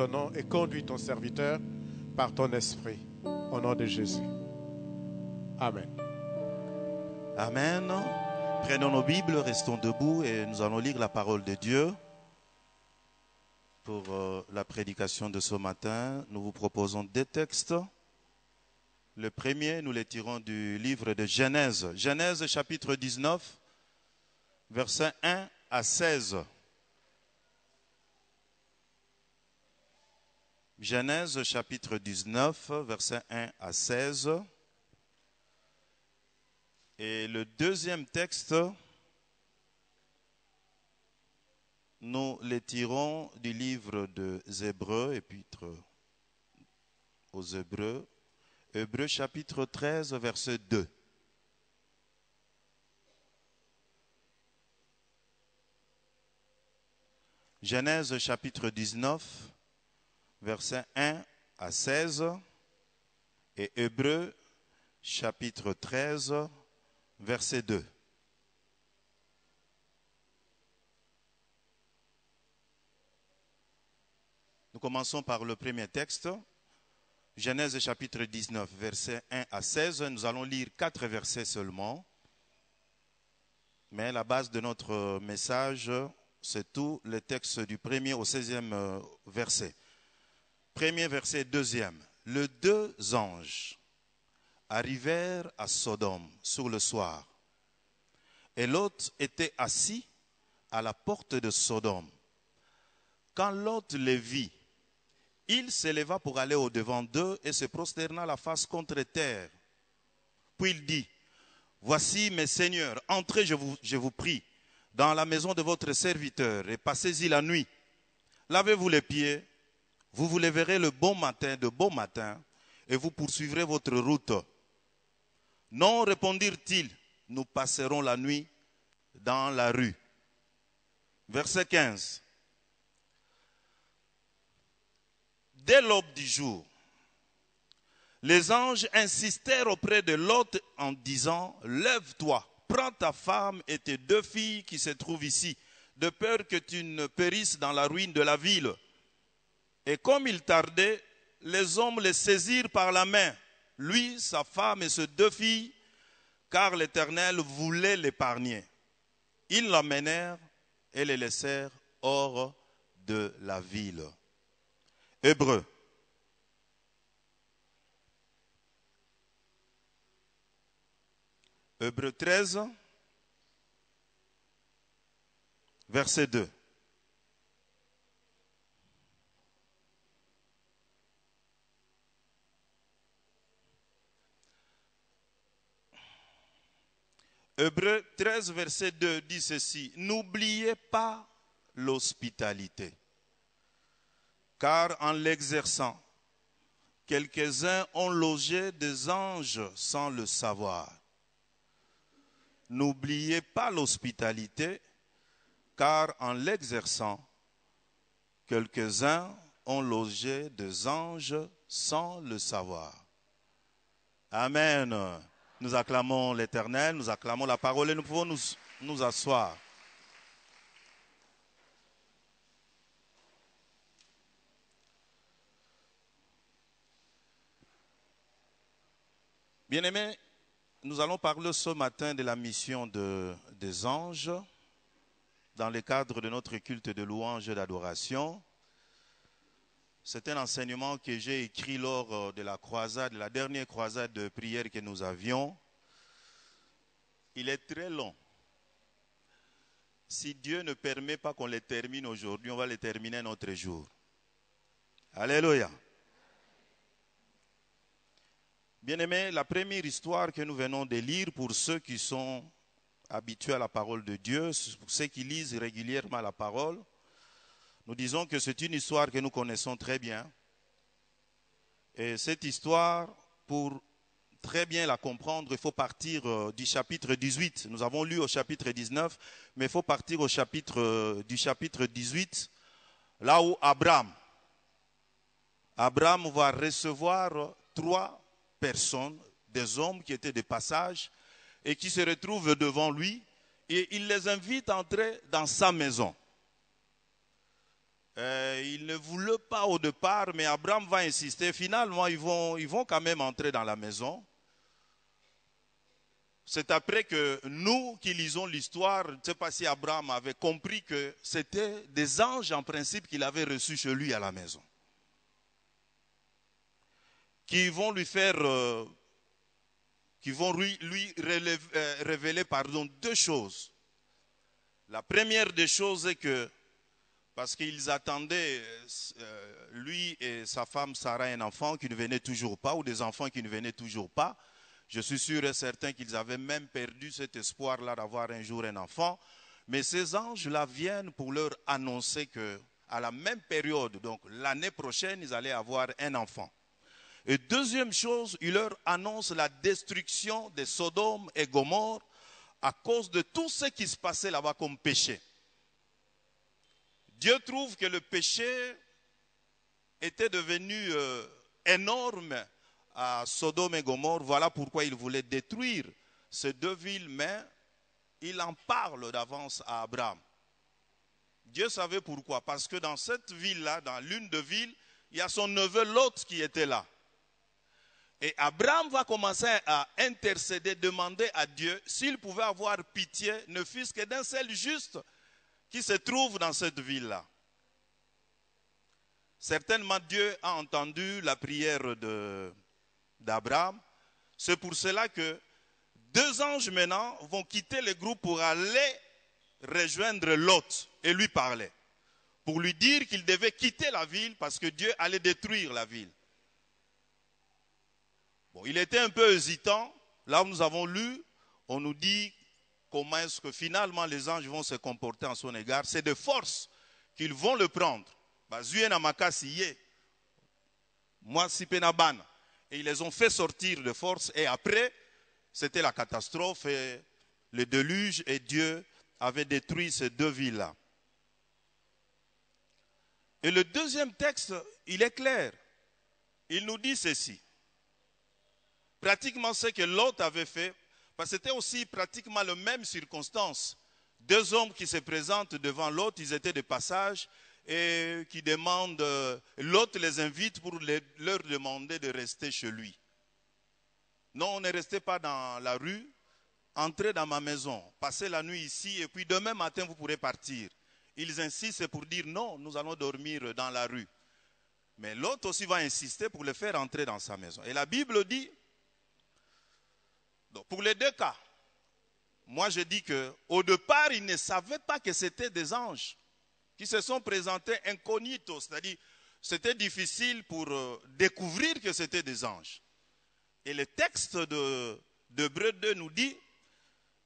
ton nom et conduis ton serviteur par ton esprit. Au nom de Jésus. Amen. Amen. Prenons nos Bibles, restons debout et nous allons lire la parole de Dieu. Pour la prédication de ce matin, nous vous proposons deux textes. Le premier, nous les tirons du livre de Genèse. Genèse chapitre 19, versets 1 à 16. Genèse chapitre 19, versets 1 à 16. Et le deuxième texte, nous les tirons du livre des Hébreux, épître aux Hébreux. Hébreux chapitre 13, verset 2. Genèse chapitre 19, versets 1 à 16. Et Hébreux chapitre 13, verset 2. Nous commençons par le premier texte. Genèse chapitre 19, versets 1 à 16. Nous allons lire 4 versets seulement. Mais la base de notre message, c'est tout le texte du premier au 16e verset. Premier verset, deuxième. Les deux anges arrivèrent à Sodome sur le soir. Et Lot était assis à la porte de Sodome. Quand Lot les vit, il s'éleva pour aller au-devant d'eux et se prosterna la face contre terre. Puis il dit, « Voici mes seigneurs, entrez, je vous prie, dans la maison de votre serviteur et passez-y la nuit. Lavez-vous les pieds, vous vous lèverez le bon matin, de beau matin, et vous poursuivrez votre route. » Non, répondirent-ils, nous passerons la nuit dans la rue. Verset 15. Dès l'aube du jour, les anges insistèrent auprès de Lot en disant, « Lève-toi, prends ta femme et tes 2 filles qui se trouvent ici, de peur que tu ne périsses dans la ruine de la ville. » Et comme il tardait, les hommes les saisirent par la main, lui, sa femme et ses 2 filles, car l'Éternel voulait l'épargner. Ils l'emmenèrent et les laissèrent hors de la ville. Hébreux. Hébreux 13, verset 2. Hébreux 13, verset 2 dit ceci. N'oubliez pas l'hospitalité, car en l'exerçant, quelques-uns ont logé des anges sans le savoir. N'oubliez pas l'hospitalité, car en l'exerçant, quelques-uns ont logé des anges sans le savoir. Amen. Nous acclamons l'Éternel, nous acclamons la parole et nous pouvons nous asseoir. Bien-aimés, nous allons parler ce matin de la mission des anges dans le cadre de notre culte de louange et d'adoration. C'est un enseignement que j'ai écrit lors de la croisade, la dernière croisade de prière que nous avions. Il est très long. Si Dieu ne permet pas qu'on les termine aujourd'hui, on va les terminer un autre jour. Alléluia. Bien-aimés, la première histoire que nous venons de lire pour ceux qui sont habitués à la parole de Dieu, pour ceux qui lisent régulièrement la parole, nous disons que c'est une histoire que nous connaissons très bien. Et cette histoire, pour très bien la comprendre, il faut partir du chapitre 18. Nous avons lu au chapitre 19, mais il faut partir du chapitre 18, là où Abraham va recevoir 3 personnes, des hommes qui étaient de passage et qui se retrouvent devant lui et il les invite à entrer dans sa maison. Il ne voulait pas au départ, mais Abraham va insister. Finalement, ils vont quand même entrer dans la maison. C'est après que nous qui lisons l'histoire, je ne sais pas si Abraham avait compris que c'était des anges en principe qu'il avait reçus chez lui à la maison. Qui vont lui faire, qui vont lui révéler deux choses. La première des choses est que, parce qu'ils attendaient, lui et sa femme Sarah, un enfant qui ne venait toujours pas, ou des enfants qui ne venaient toujours pas. Je suis sûr et certain qu'ils avaient même perdu cet espoir-là d'avoir un jour un enfant. Mais ces anges-là viennent pour leur annoncer qu'à la même période, donc l'année prochaine, ils allaient avoir un enfant. Et deuxième chose, ils leur annoncent la destruction de Sodome et Gomorrhe à cause de tout ce qui se passait là-bas comme péché. Dieu trouve que le péché était devenu énorme à Sodome et Gomorrhe. Voilà pourquoi il voulait détruire ces deux villes, mais il en parle d'avance à Abraham. Dieu savait pourquoi. Parce que dans cette ville-là, dans l'une des villes, il y a son neveu Lot qui était là. Et Abraham va commencer à intercéder, demander à Dieu s'il pouvait avoir pitié, ne fût-ce que d'un seul juste qui se trouve dans cette ville-là. Certainement, Dieu a entendu la prière d'Abraham. C'est pour cela que deux anges maintenant vont quitter le groupe pour aller rejoindre Lot et lui parler. Pour lui dire qu'il devait quitter la ville parce que Dieu allait détruire la ville. Bon, il était un peu hésitant. Là où nous avons lu, on nous dit comment est-ce que finalement les anges vont se comporter en son égard. C'est de force qu'ils vont le prendre. Et ils les ont fait sortir de force. Et après, c'était la catastrophe et le déluge. Et Dieu avait détruit ces deux villes-là. Et le deuxième texte, il est clair. Il nous dit ceci. Pratiquement ce que Lot avait fait, parce que c'était aussi pratiquement la même circonstance. Deux hommes qui se présentent devant Lot, ils étaient de passage et qui demandent, Lot les invite pour leur demander de rester chez lui. Non, ne restez pas dans la rue, entrez dans ma maison, passez la nuit ici et puis demain matin vous pourrez partir. Ils insistent pour dire non, nous allons dormir dans la rue. Mais Lot aussi va insister pour le faire entrer dans sa maison. Et la Bible dit, donc pour les deux cas, moi je dis qu'au départ, ils ne savaient pas que c'était des anges qui se sont présentés incognito, c'est-à-dire c'était difficile pour découvrir que c'était des anges. Et le texte d'Hébreux 2 nous dit,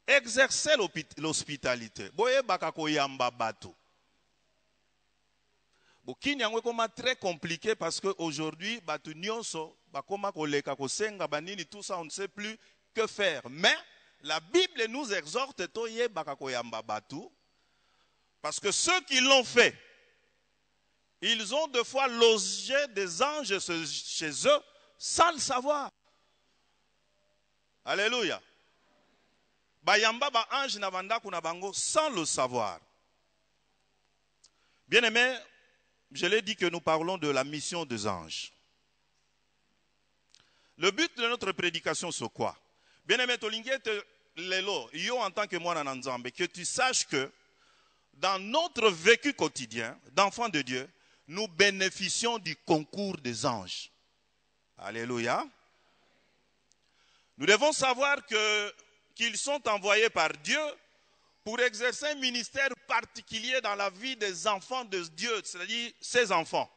exercez l'hospitalité. Kini yango koma très compliqué parce qu'aujourd'hui, tout ça, on ne sait plus que faire. Mais la Bible nous exhorte parce que ceux qui l'ont fait, ils ont deux fois logé des anges chez eux sans le savoir. Alléluia. Bayamba ba ange na banda kuna bango sans le savoir. Bien-aimés, je l'ai dit que nous parlons de la mission des anges. Le but de notre prédication, c'est quoi? Bien-aimé, tolingete lelo, yo en tant que moi en Nzambe, que tu saches que dans notre vécu quotidien d'enfants de Dieu, nous bénéficions du concours des anges. Alléluia. Nous devons savoir qu'ils sont envoyés par Dieu pour exercer un ministère particulier dans la vie des enfants de Dieu, c'est-à-dire ses enfants.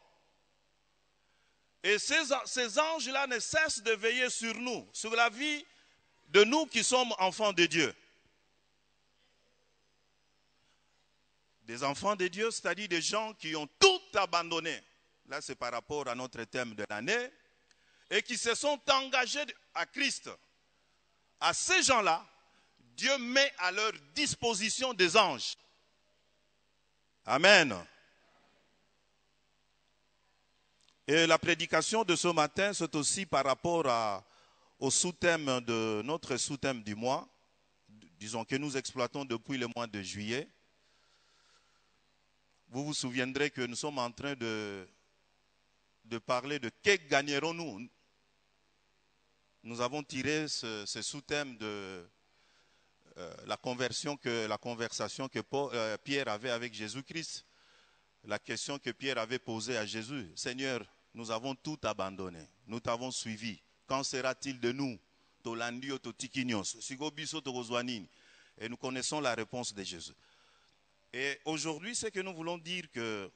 Et ces anges-là ne cessent de veiller sur nous, sur la vie de nous qui sommes enfants de Dieu. Des enfants de Dieu, c'est-à-dire des gens qui ont tout abandonné. Là, c'est par rapport à notre thème de l'année. Et qui se sont engagés à Christ. À ces gens-là, Dieu met à leur disposition des anges. Amen. Et la prédication de ce matin, c'est aussi par rapport au sous-thème de notre sous-thème du mois, disons que nous exploitons depuis le mois de juillet. vous vous souviendrez que nous sommes en train de parler de que gagnerons-nous. Nous avons tiré ce sous-thème de la conversation que Pierre avait avec Jésus-Christ. La question que Pierre avait posée à Jésus. Seigneur, nous avons tout abandonné. Nous t'avons suivi. Qu'en sera-t-il de nous? Et nous connaissons la réponse de Jésus. Et aujourd'hui, c'est que nous voulons dire que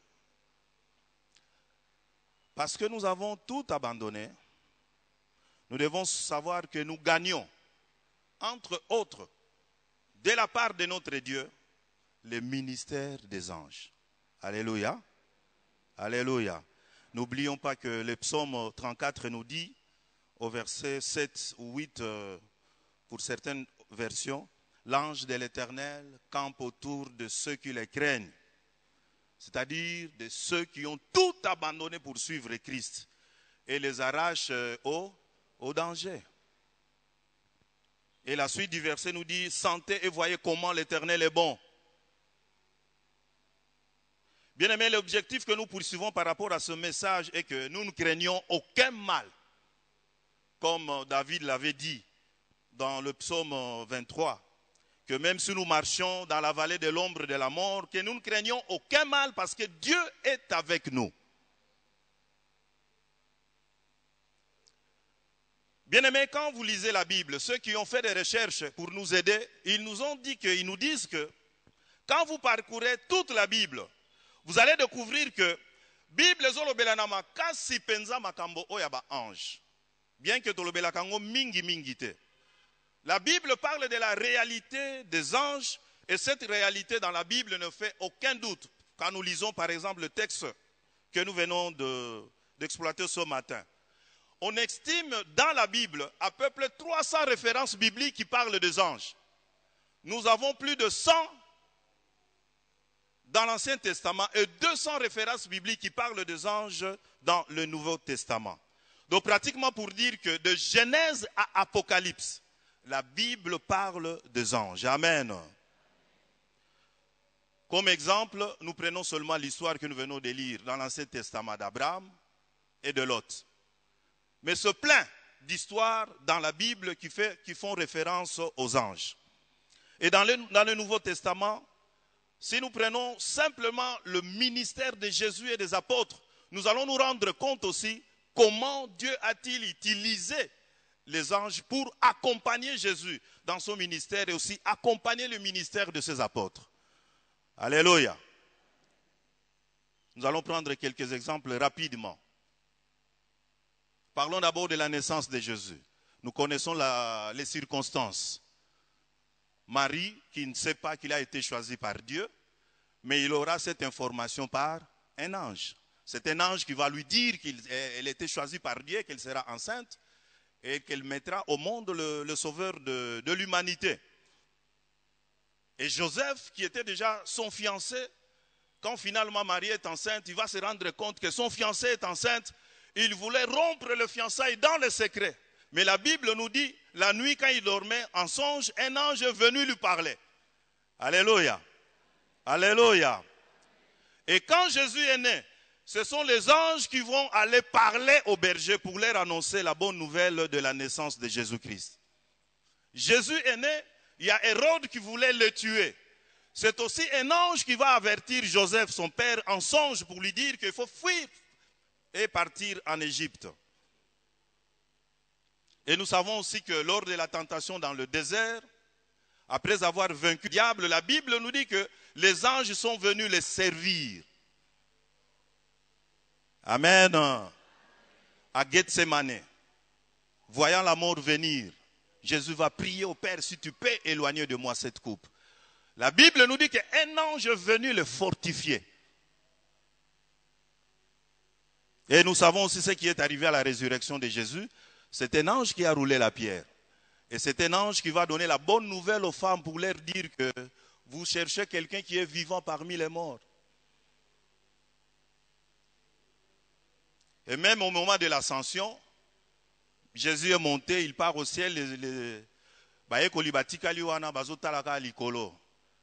parce que nous avons tout abandonné, nous devons savoir que nous gagnons, entre autres, de la part de notre Dieu, le ministère des anges. Alléluia. Alléluia. N'oublions pas que le psaume 34 nous dit, au verset 7 ou 8, pour certaines versions, l'ange de l'Éternel campe autour de ceux qui les craignent. C'est-à-dire de ceux qui ont tout abandonné pour suivre Christ et les arrache au danger. Et la suite du verset nous dit, sentez et voyez comment l'Éternel est bon. Bien aimé, l'objectif que nous poursuivons par rapport à ce message est que nous ne craignons aucun mal. Comme David l'avait dit dans le psaume 23, que même si nous marchions dans la vallée de l'ombre de la mort, que nous ne craignons aucun mal parce que Dieu est avec nous. Bien-aimés, quand vous lisez la Bible, ceux qui ont fait des recherches pour nous aider, ils nous disent que quand vous parcourez toute la Bible, vous allez découvrir que Bible zolobelanama kasi penza makambo oyaba ange. Bien que tolobela kango mingi mingite. La Bible parle de la réalité des anges et cette réalité dans la Bible ne fait aucun doute. Quand nous lisons par exemple le texte que nous venons d'exploiter ce matin, on estime dans la Bible à peu près 300 références bibliques qui parlent des anges. Nous avons plus de 100 dans l'Ancien Testament et 200 références bibliques qui parlent des anges dans le Nouveau Testament. Donc pratiquement pour dire que de Genèse à Apocalypse, la Bible parle des anges. Amen. Comme exemple, nous prenons seulement l'histoire que nous venons de lire dans l'Ancien Testament d'Abraham et de Lot. Mais ce plein d'histoires dans la Bible qui font référence aux anges. Et dans le Nouveau Testament, si nous prenons simplement le ministère de Jésus et des apôtres, nous allons nous rendre compte aussi comment Dieu a-t-il utilisé les anges pour accompagner Jésus dans son ministère et aussi accompagner le ministère de ses apôtres. Alléluia. Nous allons prendre quelques exemples rapidement. Parlons d'abord de la naissance de Jésus. Nous connaissons les circonstances. Marie, qui ne sait pas qu'il a été choisi par Dieu, mais il aura cette information par un ange. C'est un ange qui va lui dire qu'elle était choisie par Dieu, qu'elle sera enceinte et qu'elle mettra au monde le sauveur de l'humanité. Et Joseph, qui était déjà son fiancé, quand finalement Marie est enceinte, il va se rendre compte que son fiancé est enceinte. Il voulait rompre le fiançailles dans le secret. Mais la Bible nous dit, la nuit quand il dormait, en songe, un ange est venu lui parler. Alléluia. Alléluia. Et quand Jésus est né, ce sont les anges qui vont aller parler aux bergers pour leur annoncer la bonne nouvelle de la naissance de Jésus-Christ. Jésus est né, il y a Hérode qui voulait le tuer. C'est aussi un ange qui va avertir Joseph, son père, en songe pour lui dire qu'il faut fuir et partir en Égypte. Et nous savons aussi que lors de la tentation dans le désert, après avoir vaincu le diable, la Bible nous dit que les anges sont venus les servir. Amen. À Gethsemane, voyant la mort venir, Jésus va prier au Père, si tu peux éloigner de moi cette coupe. La Bible nous dit qu'un ange est venu le fortifier. Et nous savons aussi ce qui est arrivé à la résurrection de Jésus. C'est un ange qui a roulé la pierre. Et c'est un ange qui va donner la bonne nouvelle aux femmes pour leur dire que vous cherchez quelqu'un qui est vivant parmi les morts. Et même au moment de l'ascension, Jésus est monté, il part au ciel.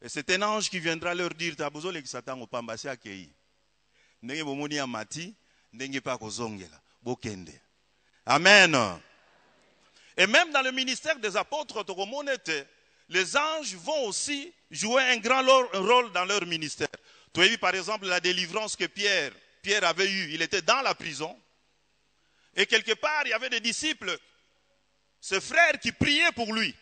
Et c'est un ange qui viendra leur dire, t'as besoin de Satan au pambasi akei. Nenge bomoni amati, nenge pa kozongela, bokende. Amen. Et même dans le ministère des apôtres, les anges vont aussi jouer un grand rôle dans leur ministère. Tu as vu par exemple la délivrance que Pierre avait eue. Il était dans la prison. Et quelque part, il y avait des disciples, ses frères qui priaient pour lui.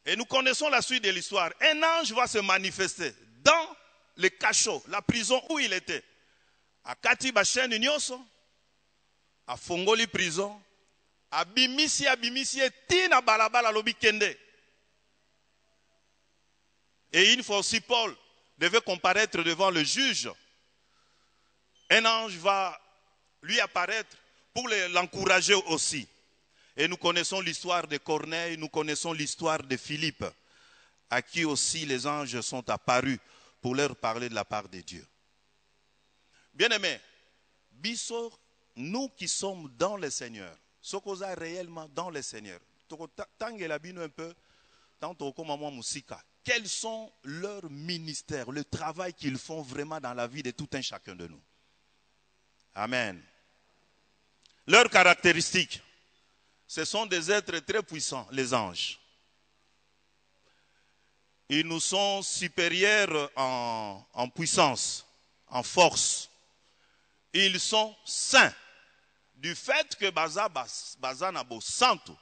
Et nous connaissons la suite de l'histoire. Un ange va se manifester dans le cachot, la prison où il était. À Kati Bachen Nyoso, à Fongoli prison, à Bimisi, Tina Balabala Lobikende. Et une fois aussi, Paul devait comparaître devant le juge. Un ange va lui apparaître pour l'encourager aussi. Et nous connaissons l'histoire de Corneille, nous connaissons l'histoire de Philippe, à qui aussi les anges sont apparus pour leur parler de la part de Dieu. Bien-aimés, Bisso, nous qui sommes dans le Seigneur, ce qu'on a réellement dans le Seigneur, un peu, quels sont leurs ministères, le travail qu'ils font vraiment dans la vie de tout un chacun de nous. Amen. Leurs caractéristiques, ce sont des êtres très puissants, les anges. Ils nous sont supérieurs en puissance, en force. Ils sont saints. Du fait que Bazanabo Santo,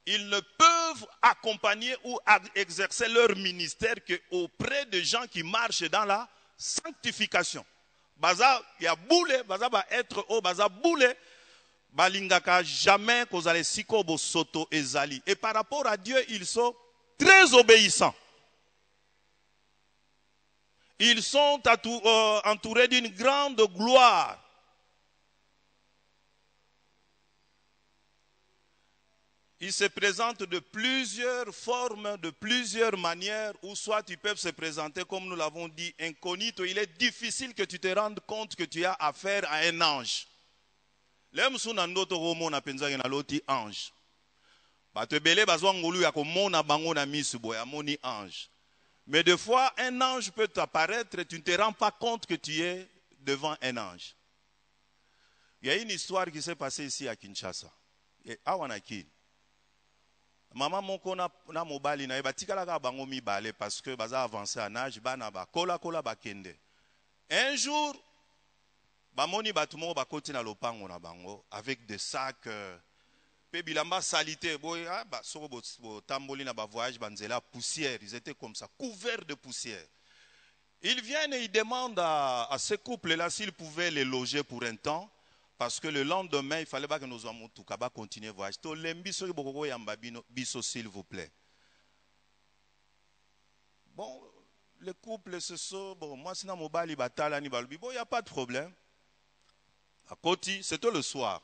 ils ne peuvent accompagner ou exercer leur ministère qu'auprès de gens qui marchent dans la sanctification. Baza, il y a boule, Baza va être au Baza boule, Balingaka jamais qu'aux allez sikobo soto ezali. Et par rapport à Dieu, ils sont très obéissants. Ils sont entourés d'une grande gloire. Ils se présentent de plusieurs formes, de plusieurs manières, ou soit ils peuvent se présenter, comme nous l'avons dit, incognito. Il est difficile que tu te rendes compte que tu as affaire à un ange. L'homme sous nandoto romo na penza na loti ange. Ba te belé bazwa ngolu ya ko mona bango na misu boya moni ange. Mais des fois un ange peut t'apparaître et tu ne te rends pas compte que tu es devant un ange. Il y a une histoire qui s'est passée ici à Kinshasa. Et awanaki. Maman moko na mobali na batikala ka bango mibale parce que baza avancé en âge bana ba kola bakende. Un jour bamoni batumo bakoti na lopango na bango avec des sacs pe bilamba salité boya ba soko bo tamboli na ba voyage banzela poussière, ils étaient comme ça couverts de poussière. Ils viennent et ils demandent à ce couple là s'ils pouvaient les loger pour un temps. Parce que le lendemain, il fallait pas que nous ayons tout cas continuer le voyage. S'il vous plaît. Bon, le couple se sont, bon, moi c'est dans mon bali batala ni balbi, bon, il n'y a pas de problème. À côté, c'était le soir,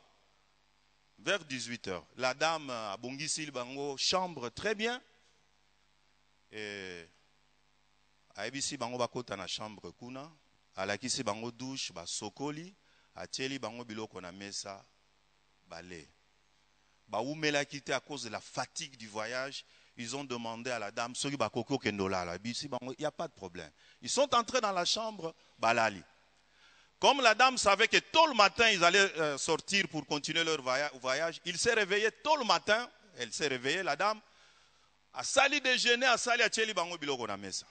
vers 18h. La dame a bongisi le bango, chambre très bien. Et a ebisi bango bakota na chambre kuna, alakisi bango douche, ba sokoli. Atieli bango biloko na mesa balé. Ba umela quitté à cause de la fatigue du voyage, ils ont demandé à la dame soki ba koko kendola la bisi bango, il y a pas de problème. Ils sont entrés dans la chambre balali. Comme la dame savait que tôt le matin ils allaient sortir pour continuer leur voyage, il s'est réveillé tôt le matin, elle s'est réveillée la dame a sali déjeuner, a sali atieli bango biloko na mesa.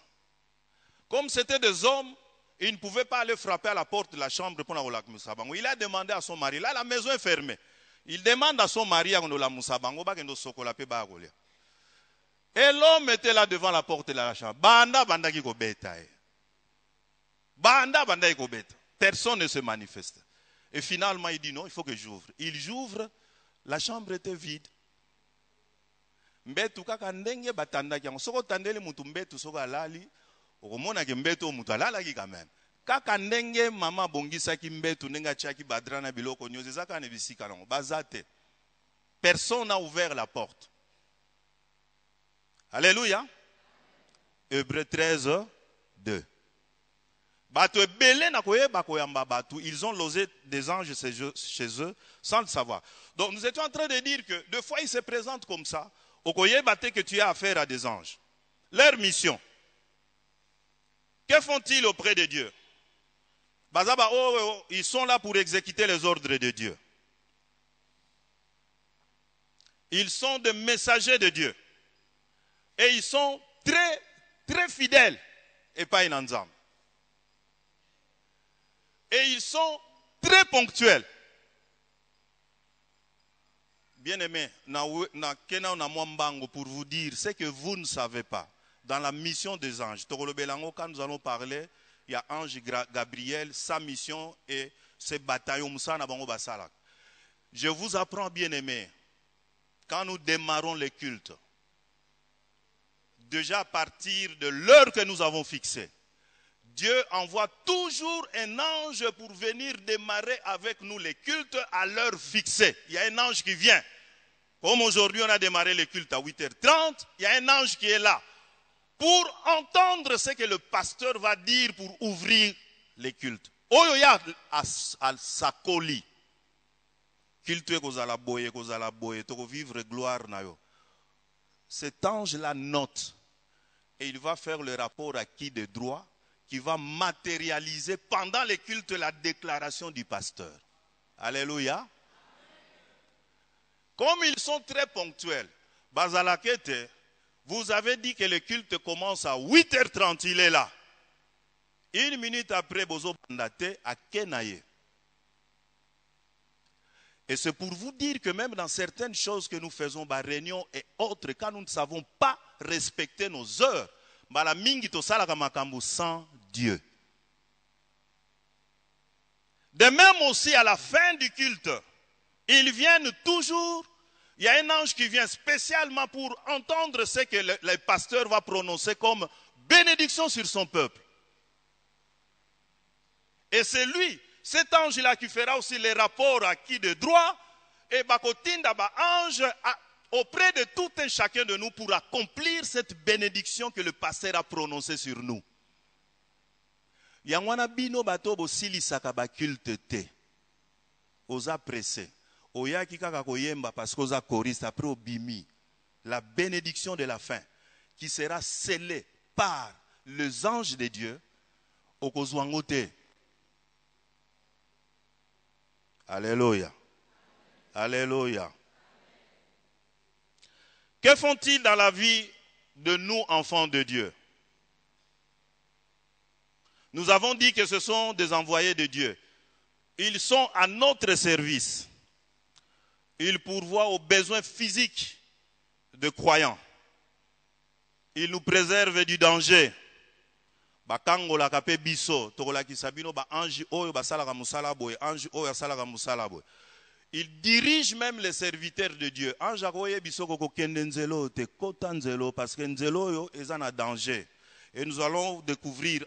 Comme c'était des hommes, il ne pouvait pas aller frapper à la porte de la chambre pour la Moussabango. Il a demandé à son mari, là la maison est fermée. Il demande à son mari à la Moussabango, et l'homme était là devant la porte de la chambre. Banda ki kobeta. Banda ki kobeta. Personne ne se manifeste. Et finalement il dit non, il faut que j'ouvre. Il ouvre, la chambre était vide. Mbetu kaka ndenge batanda ki soko tandeli mutu mbetu soko alali. Okomona ke mbeto mutu alalaki quand même. Kaka ndenge mama bongisaki mbeto nenga tiaki badrana biloko nyoze zaka ne bisika nango bazate. Personne n'a ouvert la porte. Alléluia. Hébreux 13, 2. Bato ebele na koyeba koyamba batu, ils ont logé des anges chez eux sans le savoir. Donc nous étions en train de dire que deux fois ils se présentent comme ça. Okoyeba te que tu as affaire à des anges. Leur mission, Que font-ils auprès de Dieu? Ils sont là pour exécuter les ordres de Dieu. Ils sont des messagers de Dieu. Et ils sont très, très fidèles. Et pas inanzam. Et ils sont très ponctuels. Bien-aimés, pour vous dire ce que vous ne savez pas. Dans la mission des anges, quand nous allons parler, il y a ange Gabriel, sa mission et ses bataillons. Je vous apprends, bien-aimés, quand nous démarrons les cultes, déjà à partir de l'heure que nous avons fixée, Dieu envoie toujours un ange pour venir démarrer avec nous les cultes à l'heure fixée. Il y a un ange qui vient. Comme aujourd'hui on a démarré les cultes à 8h30, il y a un ange qui est là pour entendre ce que le pasteur va dire pour ouvrir les cultes. Oyoya al sakoli. Culte kozala boye, toko vivre gloire na yo. Cet ange-là note et il va faire le rapport à qui de droit qui va matérialiser pendant les cultes la déclaration du pasteur. Alléluia. Comme ils sont très ponctuels, Bazalakete, vous avez dit que le culte commence à 8h30, il est là. 1 minute après, Bozo Bandate à Kenaye. Et c'est pour vous dire que même dans certaines choses que nous faisons, réunions et autres, quand nous ne savons pas respecter nos heures, sans Dieu. De même aussi à la fin du culte, ils viennent toujours, il y a un ange qui vient spécialement pour entendre ce que le pasteur va prononcer comme bénédiction sur son peuple. Et c'est lui, cet ange-là qui fera aussi les rapports à qui de droit, et Bakotinda ange auprès de tout un chacun de nous pour accomplir cette bénédiction que le pasteur a prononcée sur nous. Yangwana bino bato bo silisaka ba culte te. Oza pressé. Oya kikaka koyemba parce que oza choriste après obimi. La bénédiction de la fin qui sera scellée par les anges de Dieu au kozwangote. Alléluia. Alléluia. Que font-ils dans la vie de nous, enfants de Dieu? Nous avons dit que ce sont des envoyés de Dieu. Ils sont à notre service. Ils pourvoient aux besoins physiques de croyants. Ils nous préservent du danger. Il dirige même les serviteurs de Dieu. Parce que Nzelo est en danger. Et nous allons découvrir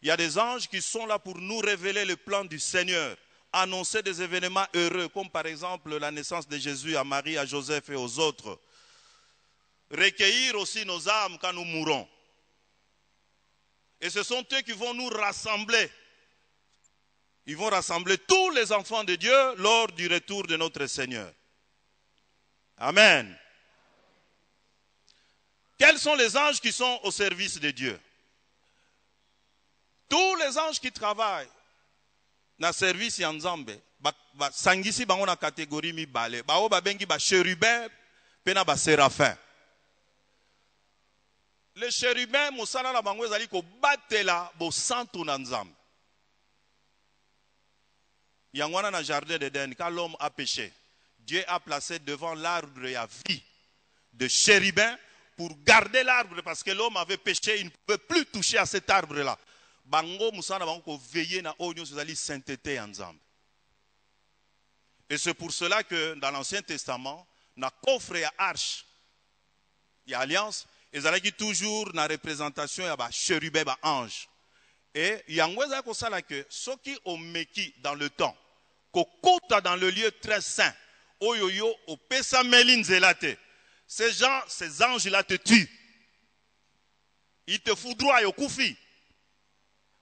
il y a des anges qui sont là pour nous révéler le plan du Seigneur, annoncer des événements heureux, comme par exemple la naissance de Jésus à Marie, à Joseph et aux autres. Recueillir aussi nos âmes quand nous mourrons. Et ce sont eux qui vont nous rassembler. Ils vont rassembler tous les enfants de Dieu lors du retour de notre Seigneur. Amen. Quels sont les anges qui sont au service de Dieu? Tous les anges qui travaillent dans le service de Nzambe, sangisi bango na catégorie mibale, bao babengi ba chérubin pena ba séraphin. Les chérubins musala na bango ezali ko batela bo santu na Nzambe. Yangwana na jardin d'Éden, quand l'homme a péché, Dieu a placé devant l'arbre à vie de chérubins pour garder l'arbre parce que l'homme avait péché, il ne pouvait plus toucher à cet arbre-là. Bango musana bango ko veiller na onyo sozali sainteté ensemble. Et c'est pour cela que dans l'Ancien Testament, na coffre ya arche, ya alliance, ezalaki toujours na représentation ya ba chérubin ba ange. Et yangweza ko sala que soki omeki dans le temps, kokota dans le lieu très saint, oyoyo opesa melinzelate. Ces anges-là te tuent. Ils te foudroient au koufi.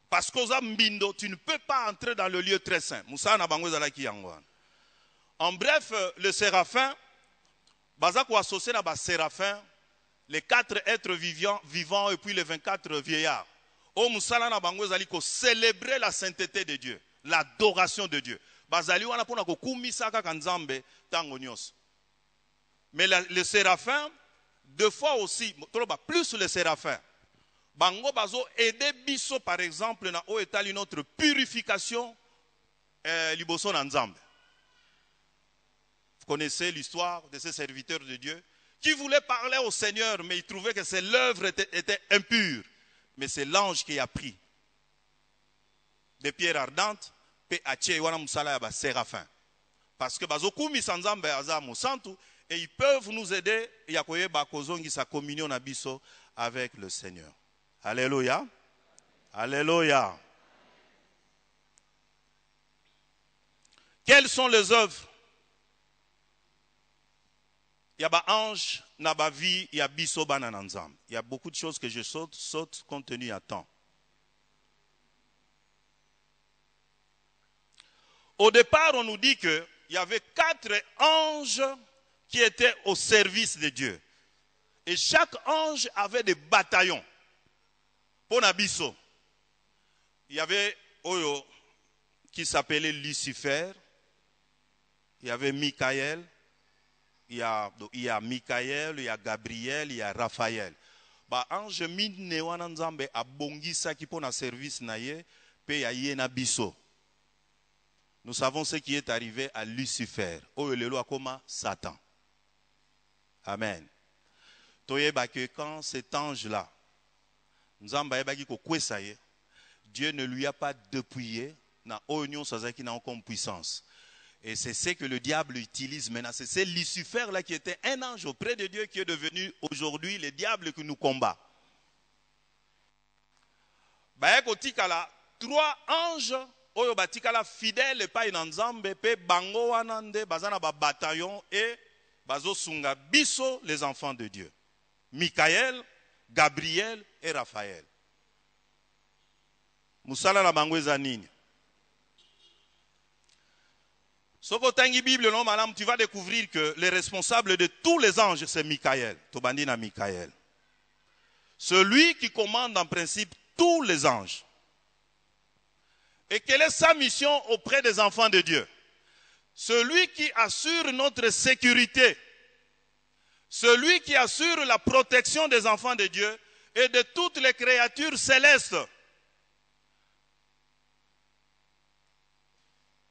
Parce que tu ne peux pas entrer dans le lieu très saint. En bref, le séraphin, bazako associé à séraphin, les 4 êtres vivants et puis les 24 vieillards. Au musala na bango ezali ko célébrer la sainteté de Dieu, l'adoration de Dieu. Bazali wana pona ko kumisa kaka nzambe tango nyonso. Mais les séraphins, deux fois aussi, plus les séraphins. Bango bazo aider biso par exemple na o etali notre purification liboso na nzambe. Vous connaissez l'histoire de ces serviteurs de Dieu qui voulaient parler au Seigneur, mais ils trouvaient que l'œuvre était impure. Mais c'est l'ange qui a pris des pierres ardentes et a tué wana musala ya ba séraphin. Parce que bazokumi sanzambe aza musantu et ils peuvent nous aider ya koyeba kozongi sa communion na biso avec le Seigneur. Alléluia. Alléluia. Quelles sont les œuvres? Il y a ba ange, na ba vie, il y a biso bana nzambe. Il y a beaucoup de choses que je saute compte tenu à temps. Au départ, on nous dit qu'il y avait 4 anges qui étaient au service de Dieu. Et chaque ange avait des bataillons. Pour Nabiso, il y avait Oyo qui s'appelait Lucifer, il y avait Michael, il y a Michael, il y a Gabriel, il y a Raphaël. Ba ange minne wana nzambe abongisa ki pona service na ye pe ya ye na biso. Nous savons ce qui est arrivé à Lucifer. Oyo lelo akoma Satan. Amen. Toyeba que quand cet ange-là, Dieu ne lui a pas dépouillé, na oignon sazaki na comme puissance. Et c'est ce que le diable utilise maintenant. C'est Lucifer là qui était un ange auprès de Dieu qui est devenu aujourd'hui le diable qui nous combat. Baekotikala 3 anges oyo batikala fidèle pa inanzambe pe bango wanande bazana ba bataillon et bazo sunga biso les enfants de Dieu. Michael, Gabriel et Raphaël. Musala na bango eza nini? Soko tangi Bible non madame, tu vas découvrir que le responsable de tous les anges c'est Michael. Tobandi na Michael. Celui qui commande en principe tous les anges. Et quelle est sa mission auprès des enfants de Dieu? Celui qui assure notre sécurité. Celui qui assure la protection des enfants de Dieu et de toutes les créatures célestes.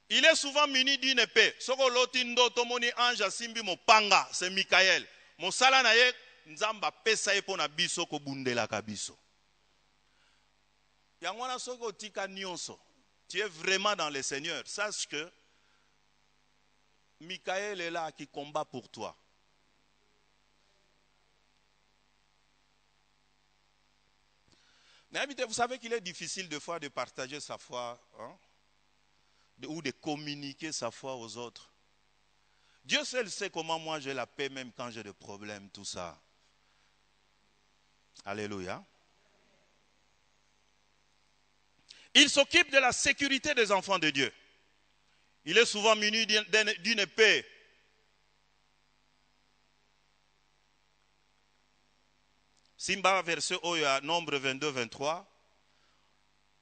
Il est souvent muni d'une épée. Soko lotindo tomoni ange simbi mopanga, c'est Michael. Mosala na ye nzamba pesa epona biso ko bundela kabiso. Yangwana soko tika nyonso. Tu es vraiment dans le Seigneur. Sache que Michael est là qui combat pour toi. Mais vous savez qu'il est difficile de fois de partager sa foi, hein, ou de communiquer sa foi aux autres. Dieu seul sait comment moi j'ai la paix même quand j'ai des problèmes, tout ça. Alléluia. Il s'occupe de la sécurité des enfants de Dieu. Il est souvent muni d'une épée. Simba, verset Oya, Nombre 22-23.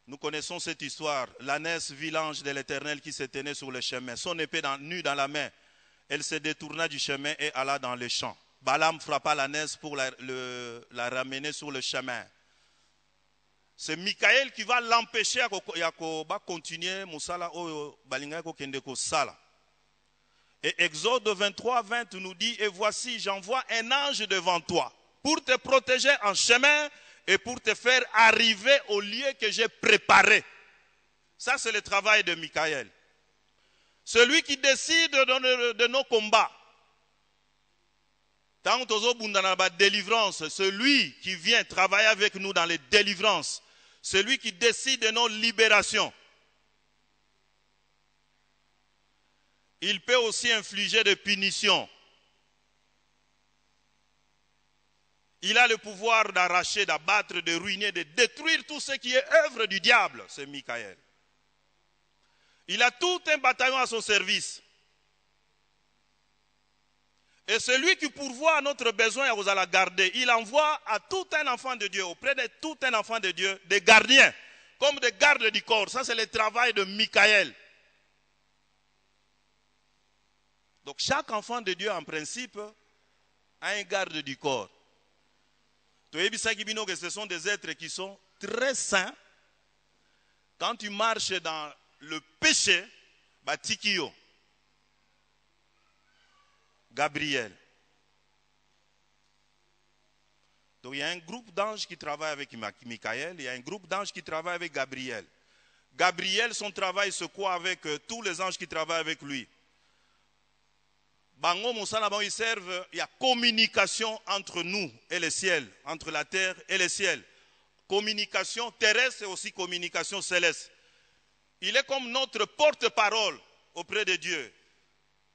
Nous connaissons cette histoire. L'ânesse vit l'ange de l'Éternel qui se tenait sur le chemin. Son épée nue dans la main. Elle se détourna du chemin et alla dans le champ. Balaam frappa l'ânesse pour la ramener sur le chemin. C'est Michael qui va l'empêcher à continuer Moussala Oyo Balinga Kokende Sala. Et Exode 23-20 nous dit, et voici, j'envoie un ange devant toi pour te protéger en chemin et pour te faire arriver au lieu que j'ai préparé. Ça, c'est le travail de Michael. Celui qui décide de nos combats. Tant que délivrance, celui qui vient travailler avec nous dans les délivrances, celui qui décide de nos libérations. Il peut aussi infliger des punitions. Il a le pouvoir d'arracher, d'abattre, de ruiner, de détruire tout ce qui est œuvre du diable. C'est Michael. Il a tout un bataillon à son service. Et celui qui pourvoit à notre besoin, vous allez la garder. Il envoie à tout un enfant de Dieu, auprès de tout un enfant de Dieu, des gardiens, comme des gardes du corps. Ça, c'est le travail de Michael. Donc, chaque enfant de Dieu, en principe, a un garde du corps. Ce sont des êtres qui sont très saints. Quand tu marches dans le péché, Batikio, Gabriel. Donc il y a un groupe d'anges qui travaille avec Michael, il y a un groupe d'anges qui travaille avec Gabriel. Gabriel, son travail se croit avec tous les anges qui travaillent avec lui. Bango Moussana, ils servent, il y a communication entre nous et le ciel, entre la terre et le ciel. Communication terrestre et aussi communication céleste. Il est comme notre porte-parole auprès de Dieu.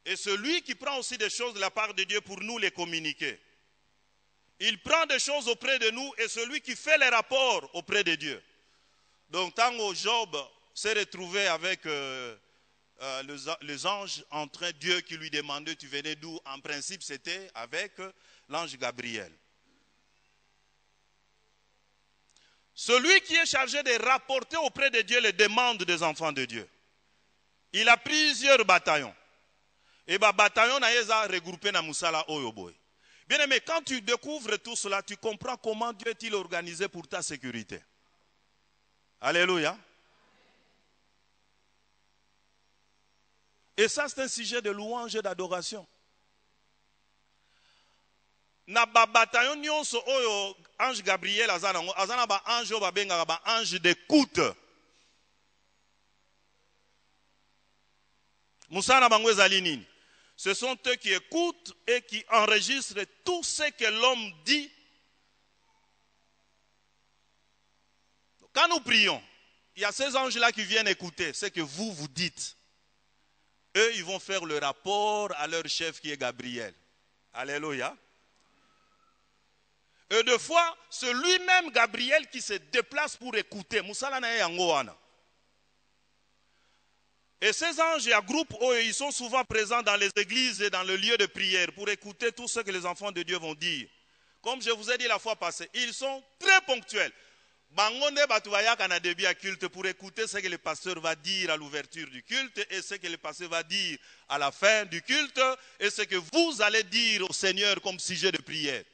Et celui qui prend aussi des choses de la part de Dieu pour nous les communiquer. Il prend des choses auprès de nous et celui qui fait les rapports auprès de Dieu. Donc, tant que Job s'est retrouvé avec les anges en train, Dieu qui lui demandait, tu venais d'où? En principe, c'était avec l'ange Gabriel. Celui qui est chargé de rapporter auprès de Dieu les demandes des enfants de Dieu. Il a plusieurs bataillons. Et le bataillon a regroupé dans Moussala Oyoboy. Bien aimé, quand tu découvres tout cela, tu comprends comment Dieu est-il organisé pour ta sécurité. Alléluia. Et ça, c'est un sujet de louange et d'adoration. Na ba bataillon nyonso oyo ange Gabriel azana ba ange ba benga ba ange d'écoute. Musana bango ezali nini? Ce sont eux qui écoutent et qui enregistrent tout ce que l'homme dit. Quand nous prions, il y a ces anges-là qui viennent écouter ce que vous dites. Eux, ils vont faire le rapport à leur chef qui est Gabriel. Alléluia. Et deux fois, c'est lui-même Gabriel qui se déplace pour écouter. Et ces anges et groupes, ils sont souvent présents dans les églises et dans le lieu de prière pour écouter tout ce que les enfants de Dieu vont dire. Comme je vous ai dit la fois passée, ils sont très ponctuels. Bangonde Batouaya Kanadebia culte pour écouter ce que le pasteur va dire à l'ouverture du culte et ce que le pasteur va dire à la fin du culte et ce que vous allez dire au Seigneur comme sujet de prière.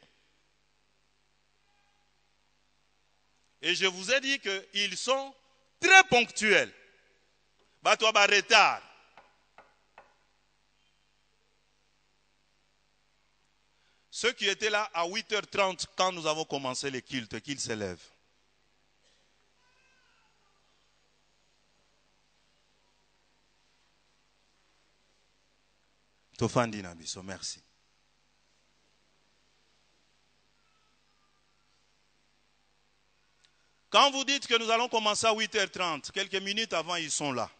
Et je vous ai dit qu'ils sont très ponctuels. Batouaba retard. Ceux qui étaient là à 8h30 quand nous avons commencé les cultes, qu'ils s'élèvent. Tofandi Nabiso, merci. Quand vous dites que nous allons commencer à 8h30, quelques minutes avant, ils sont là.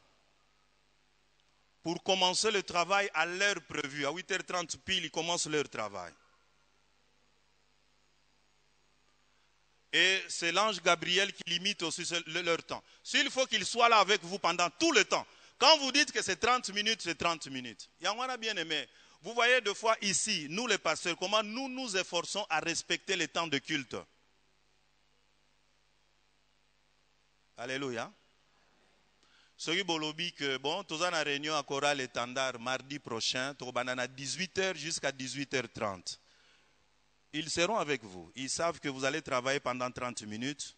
Pour commencer le travail à l'heure prévue. À 8h30 pile, ils commencent leur travail. Et c'est l'ange Gabriel qui limite aussi leur temps. S'il faut qu'il soit là avec vous pendant tout le temps. Quand vous dites que c'est 30 minutes, c'est 30 minutes. Yangwana bien aimé. Vous voyez deux fois ici, nous les pasteurs, comment nous nous efforçons à respecter les temps de culte. Alléluia. Ceux qui bolobi que bon, tous en réunion à Chorale Étendard mardi prochain, à 18h jusqu'à 18h30. Ils seront avec vous. Ils savent que vous allez travailler pendant 30 minutes.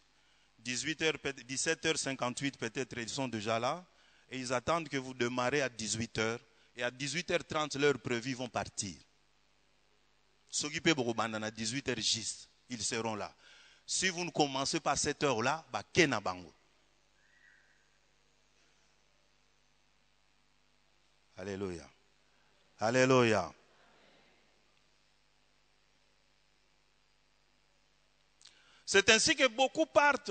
17h58 peut-être ils sont déjà là. Et ils attendent que vous démarrez à 18h. Et à 18h30, leurs prévus vont partir. Ceux qui peuvent à 18h juste, ils seront là. Si vous ne commencez pas à cette heure-là, bah, kena bango. Alléluia. Alléluia. C'est ainsi que beaucoup partent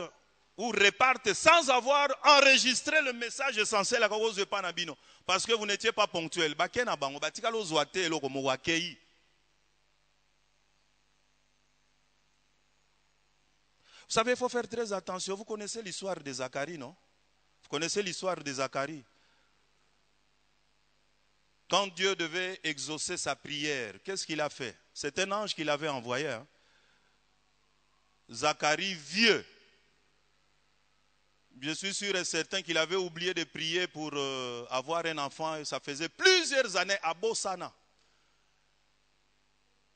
ou repartent sans avoir enregistré le message essentiel à cause de Panabino. Parce que vous n'étiez pas ponctuel. Vous savez, il faut faire très attention. Vous connaissez l'histoire de Zacharie, non? Vous connaissez l'histoire de Zacharie? quand Dieu devait exaucer sa prière, qu'est-ce qu'il a fait? C'est un ange qu'il avait envoyé. Hein? Zacharie vieux. Je suis sûr et certain qu'il avait oublié de prier pour avoir un enfant. Et ça faisait plusieurs années à Bossana.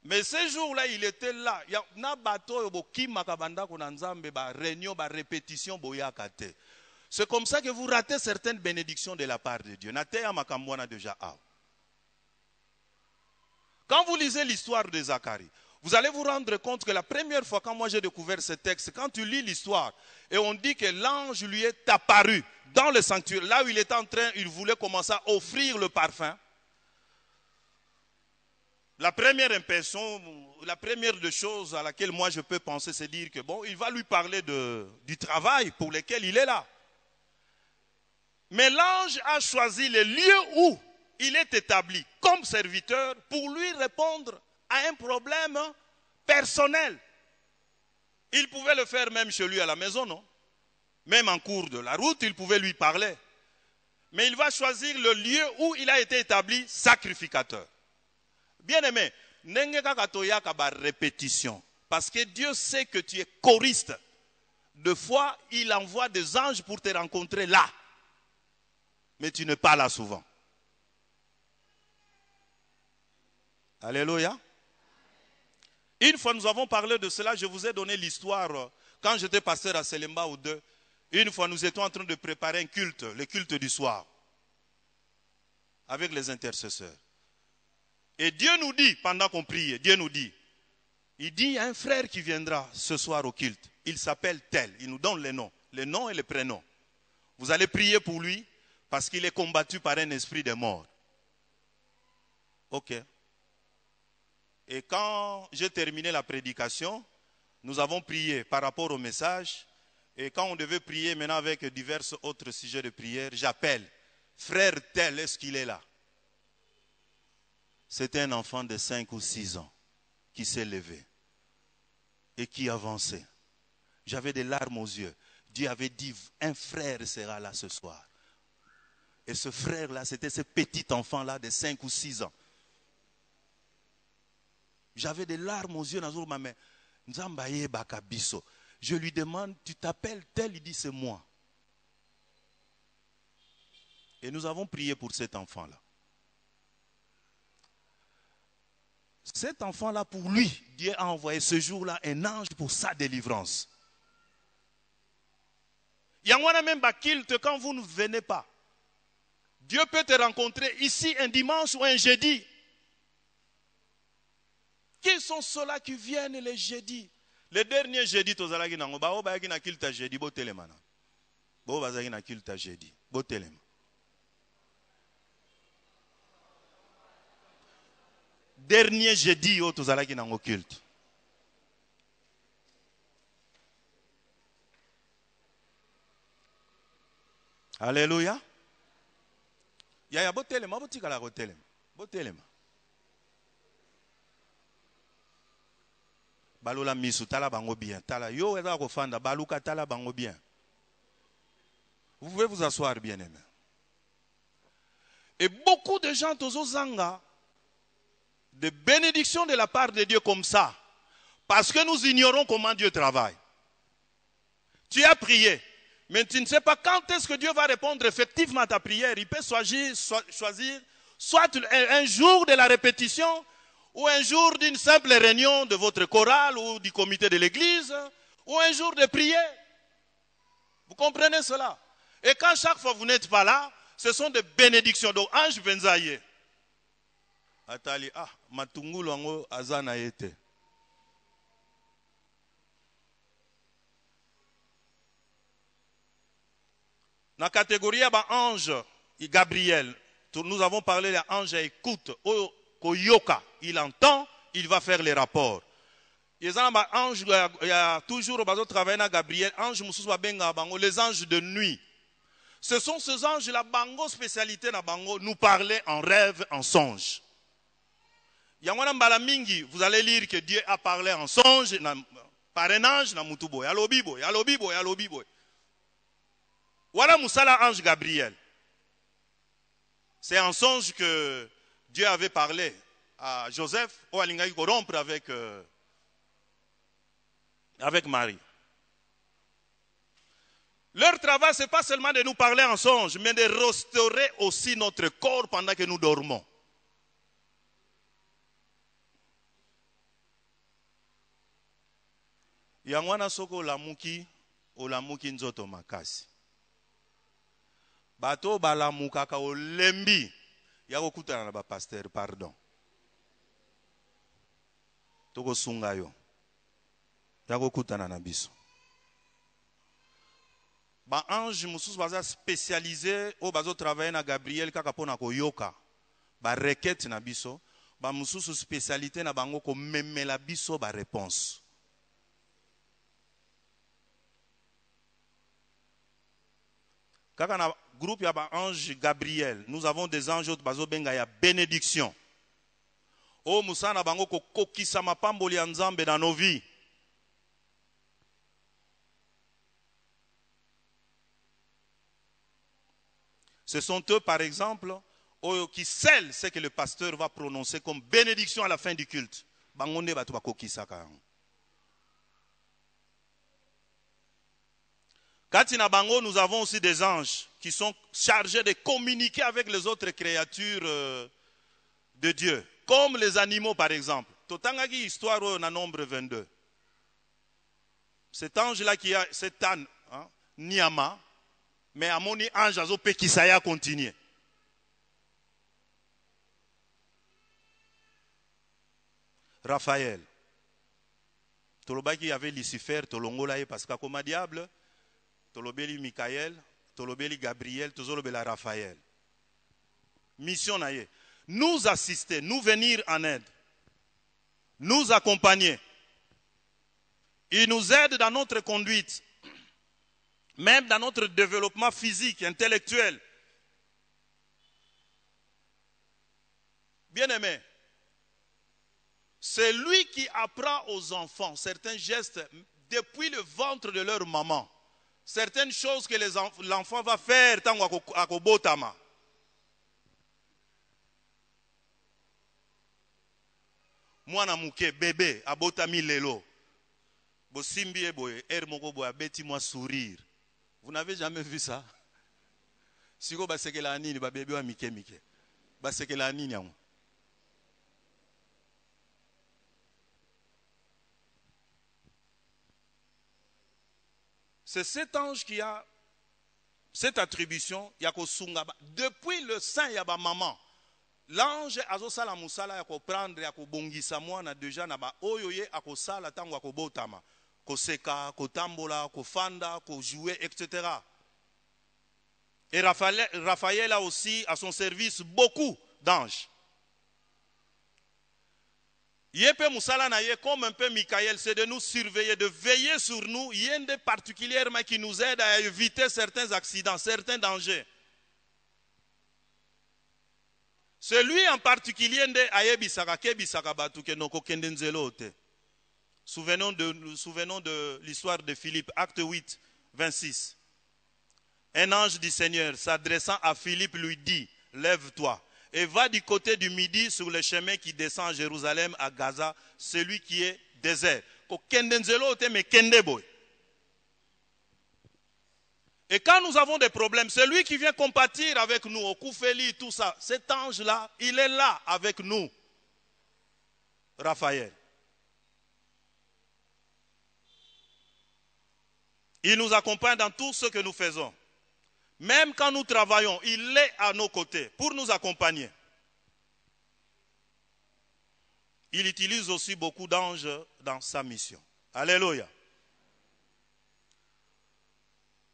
Mais ce jour-là, il était là. Il y a un bateau qui m'a réunion, répétition. C'est comme ça que vous ratez certaines bénédictions de la part de Dieu. Quand vous lisez l'histoire de Zacharie, vous allez vous rendre compte que la première fois quand moi j'ai découvert ce texte, quand tu lis l'histoire, et on dit que l'ange lui est apparu dans le sanctuaire, là où il était en train, il voulait commencer à offrir le parfum. La première impression, la première des choses à laquelle moi je peux penser, c'est dire que bon, il va lui parler du travail pour lequel il est là. Mais l'ange a choisi le lieu où il est établi comme serviteur pour lui répondre à un problème personnel. Il pouvait le faire même chez lui à la maison, non? Même en cours de la route, il pouvait lui parler. Mais il va choisir le lieu où il a été établi sacrificateur. Bien aimé, répétition. Parce que Dieu sait que tu es choriste. Deux fois, il envoie des anges pour te rencontrer là. Mais tu n'es pas là souvent. Alléluia. Une fois nous avons parlé de cela, je vous ai donné l'histoire. Quand j'étais pasteur à Selemba ou deux, une fois nous étions en train de préparer un culte, le culte du soir, avec les intercesseurs. Et Dieu nous dit, pendant qu'on prie, Dieu nous dit, il dit, il y a un frère qui viendra ce soir au culte. Il s'appelle tel, il nous donne les noms et les prénoms. Vous allez prier pour lui parce qu'il est combattu par un esprit de mort. Ok. Et quand j'ai terminé la prédication, nous avons prié par rapport au message. Et quand on devait prier maintenant avec divers autres sujets de prière, j'appelle, frère tel, est-ce qu'il est là? C'était un enfant de 5 ou 6 ans qui s'est levé et qui avançait. J'avais des larmes aux yeux. Dieu avait dit, un frère sera là ce soir. Et ce frère-là, c'était ce petit enfant-là de 5 ou 6 ans. J'avais des larmes aux yeux. Je lui demande, tu t'appelles tel? Il dit, c'est moi. Et nous avons prié pour cet enfant-là. Cet enfant-là, pour lui, Dieu a envoyé ce jour-là un ange pour sa délivrance. Il y a même bakilte quand vous ne venez pas. Dieu peut te rencontrer ici un dimanche ou un jeudi. Qui sont ceux-là qui viennent les jeudis? Le dernier jeudi, tu as dit, jeudi, dernier jeudi, tu as dit, culte. Alléluia. Il y a botelema, botikala botelema. Botelema. Balola misu tala bango bien. Tala yo eza ko fanda baluka tala bango bien. Vous pouvez vous asseoir, bien aimé. Et beaucoup de gens tozo zanga de bénédictions de la part de Dieu comme ça, parce que nous ignorons comment Dieu travaille. Tu as prié, mais tu ne sais pas quand est-ce que Dieu va répondre effectivement à ta prière. Il peut choisir soit un jour de la répétition, ou un jour d'une simple réunion de votre chorale ou du comité de l'église, ou un jour de prière. Vous comprenez cela? Et quand chaque fois vous n'êtes pas là, ce sont des bénédictions. Donc, ange benzaye. Atali, matungulu ango azana yete. Dans la catégorie ange, Gabriel, nous avons parlé de l'ange écoute. Koyoka, il entend, il va faire les rapports. Il y a toujours travaillé avec Gabriel, les anges de nuit. Ce sont ces anges, la bango spécialité na bango, nous parler en rêve, en songe. Vous allez lire que Dieu a parlé en songe par un ange na mutubo. Yalobibo. Voilà Moussala ange Gabriel. C'est en songe que Dieu avait parlé à Joseph, ou à l'ingaki rompre avec Marie. Leur travail, ce n'est pas seulement de nous parler en songe, mais de restaurer aussi notre corps pendant que nous dormons. Yangwana soko olamuki nzoto makasi. Bato balamukaka olembi. Yako kutana na ba pasteur, pardon. Toko sunga yo. Yako kutana na biso. Ba ange mususu baza spécialisé o bazo travailler na Gabriel kaka pona ko yoka. Ba requête na biso, ba mususu spécialité na bango ko memela biso ba réponse. Kaka na groupe ya ba ange Gabriel, nous avons des anges autres bazo benga ya bénédiction. O musana bango ko kokisa mapamboli ya Nzambe dans nos vies. Ce sont eux, par exemple, qui scellent ce que le pasteur va prononcer comme bénédiction à la fin du culte. Bangonde batu ba kokisa ka. Katina Bango, nous avons aussi des anges qui sont chargés de communiquer avec les autres créatures de Dieu, comme les animaux par exemple. Totangaki histoire na nombre 22. Cet ange-là qui a cet âne, hein, Niama, mais à mon ange azo pe kisaya continuer. Raphaël. Tolobaki avait Lucifer, tolongola parce que comme diable. Tolobeli Michael, Tolobeli Gabriel, Tolobela Raphaël. Mission naye. Nous assister, nous venir en aide. Nous accompagner. Il nous aide dans notre conduite. Même dans notre développement physique, intellectuel. Bien-aimé, c'est lui qui apprend aux enfants certains gestes depuis le ventre de leur maman. Certaines choses que l'enfant va faire tant à Kobotama. Mwana muke bébé abotami lelo. Bosimbi eboye moko boya beti moi sourire. Vous n'avez jamais vu ça? Siko basekela anini ba bébé wa mike mike. Basekela anini yango. C'est cet ange qui a cette attribution, depuis le sein yaba maman. L'ange azosala musala yako prendre yako bongisa mwana déjà na ba oyoye akosala tango akobotama, koseka, kotambola, kofanda, ko jouer, etc. Et Raphaël a aussi à son service beaucoup d'anges. Yépe Moussala na ye comme un peu Michael, c'est de nous surveiller, de veiller sur nous. Yende particulièrement qui nous aide à éviter certains accidents, certains dangers. Celui en particulier de ayebisaka kebisaka batu ke noko kende nzelo te. Souvenons de l'histoire de Philippe, acte 8, 26. Un ange du Seigneur s'adressant à Philippe lui dit, lève-toi et va du côté du midi sur le chemin qui descend à Jérusalem, à Gaza, celui qui est désert. Et quand nous avons des problèmes, c'est lui qui vient compatir avec nous, au Koufeli, tout ça. Cet ange-là, il est là avec nous. Raphaël. Il nous accompagne dans tout ce que nous faisons. Même quand nous travaillons, il est à nos côtés pour nous accompagner. Il utilise aussi beaucoup d'anges dans sa mission. Alléluia.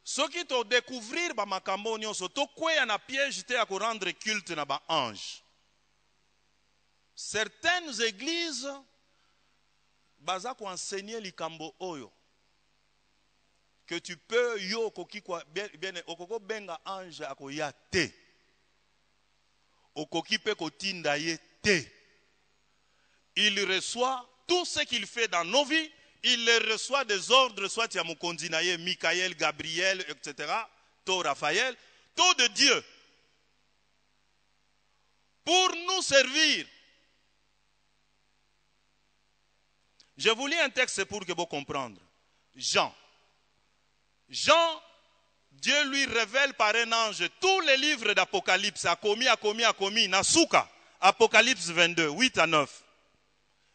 Ce qui te découvrir ba makambo nyonso to kweya na piège te ya ko rendre culte na ba ange. Certaines églises baza ko enseigner likambo oyo. Que tu peux yo kokikwa bien okoko benga ange akoya te. Okoki pe kotinda ye te. Il reçoit tout ce qu'il fait dans nos vies. Il les reçoit des ordres, soit Yamukondinaye, Michael, Gabriel, etc. Tout Raphaël, tout de Dieu. pour nous servir. Je vous lis un texte pour que vous compreniez. Jean, Dieu lui révèle par un ange tous les livres d'Apocalypse. Akomi, Nasuka. Apocalypse 22, 8 à 9.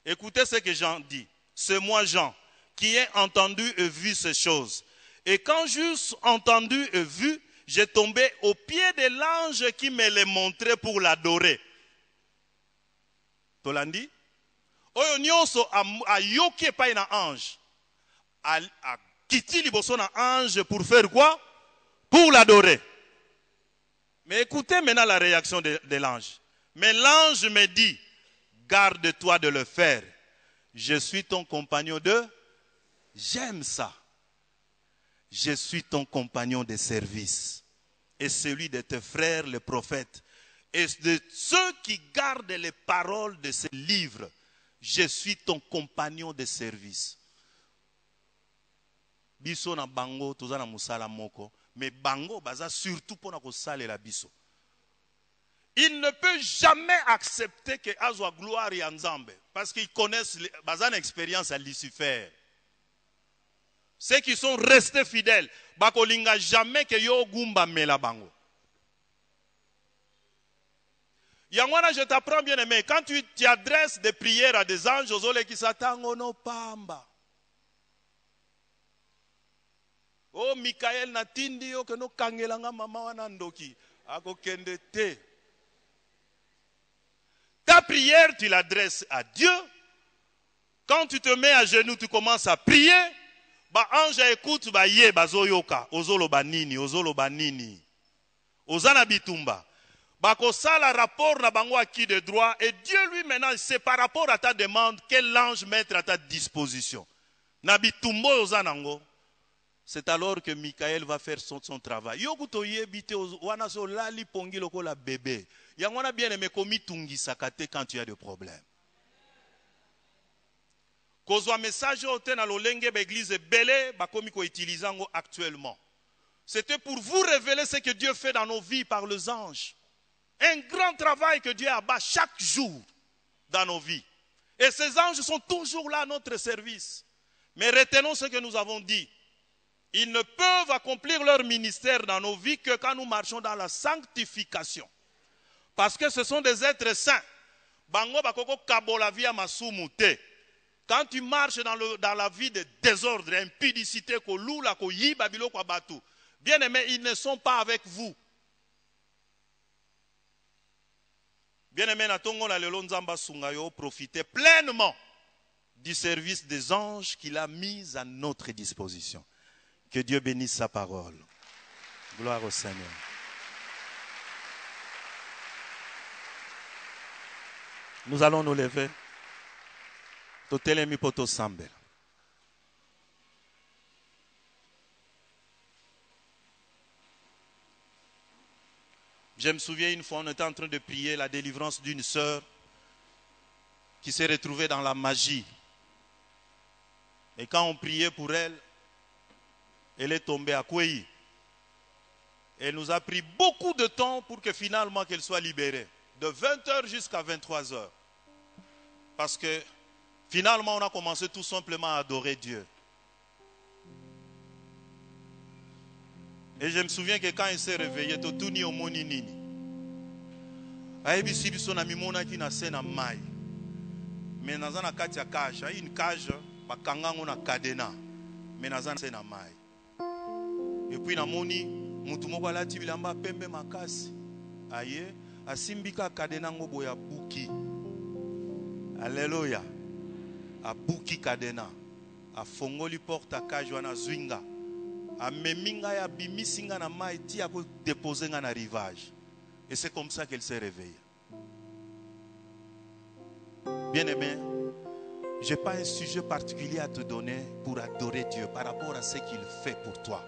Écoutez ce que Jean dit. C'est moi Jean qui ai entendu et vu ces choses. Et quand j'eus entendu et vu, j'ai tombé au pied de l'ange qui me les montrait pour l'adorer. Tolandi? Oyo nyonso a yoke pa na ange. A kiti liboso na ange pour faire quoi? Pour l'adorer. Mais écoutez maintenant la réaction de l'ange. Mais l'ange me dit, garde-toi de le faire. Je suis ton compagnon de... J'aime ça. Je suis ton compagnon de service. Et celui de tes frères, les prophètes. Et de ceux qui gardent les paroles de ce livre. Je suis ton compagnon de service. Biso na bango, toza na musala moko. Mais bango, baza surtout pour na kosale la biso. Il ne peut jamais accepter que azwa gloire ya Nzambe. Parce qu'ils connaissent, baza na expérience à Lucifer. Ceux qui sont restés fidèles, bakolinga jamais que yo gumba mela bango. Yangwana, je t'apprends bien aimé, quand tu adresses des prières à des anges, ozole ki satango no pamba. Oh, Michael natindi yo ke no kangelanga mama wana ndoki. Ako kende te. Ta prière, tu l'adresses à Dieu. Quand tu te mets à genoux, tu commences à prier. Ba ange écoute, ba ye bazoyoka. Ozolo banini, ozolo banini. Ozana bitumba. Ba kosala rapport na bango acquis de droit. Et Dieu lui maintenant, c'est par rapport à ta demande, quel ange mettre à ta disposition. Na bitumbo ozanango. C'est alors que Michael va faire son travail. Yokuto yebite wana so lali pongi loko la bébé. Yangwana bien aimé komi tungi sakate quand tu as des problèmes. Kozwa message ote na lolenge l'église belé bakomi ko utilisant actuellement. C'était pour vous révéler ce que Dieu fait dans nos vies par les anges. Un grand travail que Dieu abat chaque jour dans nos vies. Et ces anges sont toujours là à notre service. Mais retenons ce que nous avons dit. Ils ne peuvent accomplir leur ministère dans nos vies que quand nous marchons dans la sanctification. Parce que ce sont des êtres saints. Bango bakoko kabola via masumute. Quand tu marches dans la vie de désordre, impudicité, kolula, koyi, babilo, kwabatu. Bien aimés, ils ne sont pas avec vous. Bien aimés, natongo na lelo nzamba sungayo, profitez pleinement du service des anges qu'il a mis à notre disposition. Que Dieu bénisse sa parole. Gloire au Seigneur. Nous allons nous lever. Totelemi poto sambel. Je me souviens une fois, on était en train de prier la délivrance d'une sœur qui s'est retrouvée dans la magie. Et quand on priait pour elle, elle est tombée à Kouéi. Elle nous a pris beaucoup de temps pour que finalement qu'elle soit libérée. De 20h jusqu'à 23h. Parce que finalement on a commencé tout simplement à adorer Dieu. Et je me souviens que quand elle s'est réveillée, tout ni au moni nini. Aïbisi biso na mimona ki na sena mai. Mais nazana kati ya cage, une cage bakangango na cadena. Mais nazana sena mai. Et puis namoni mutu moko alati bilamba pembe makasi. Aye asimbika cadena ngo boya buki. Alléluia. A buki cadena. A fongoli porte a cage wana zwinga. A meminga ya bimisinga na mai ti a ko déposer nga na rivage. Et c'est comme ça qu'elle s'est réveillée. Bien-aimé, je n'ai pas un sujet particulier à te donner pour adorer Dieu par rapport à ce qu'il fait pour toi.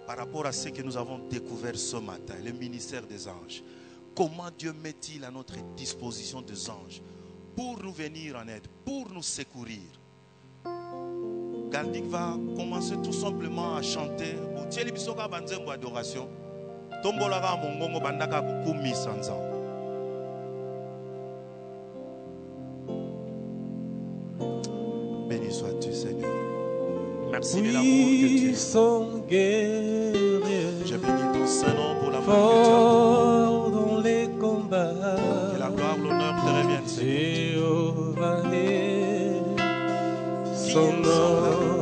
Par rapport à ce que nous avons découvert ce matin, le ministère des anges. Comment Dieu met-il à notre disposition des anges pour nous venir en aide, pour nous secourir. Galdik va commencer tout simplement à chanter. Tieli bisoka banzengo adoration. Tombolaka mongongo bandaka kukumi sanzan. Seigneur. Merci de l'amour que tu as. Puissant guerrier, Je bénis ton Saint-Nom pour l'amour fort dans les que tu as. combats, Que la gloire, l'honneur te reviennent, Seigneur. Jéhovah est Qui son est semblable nom.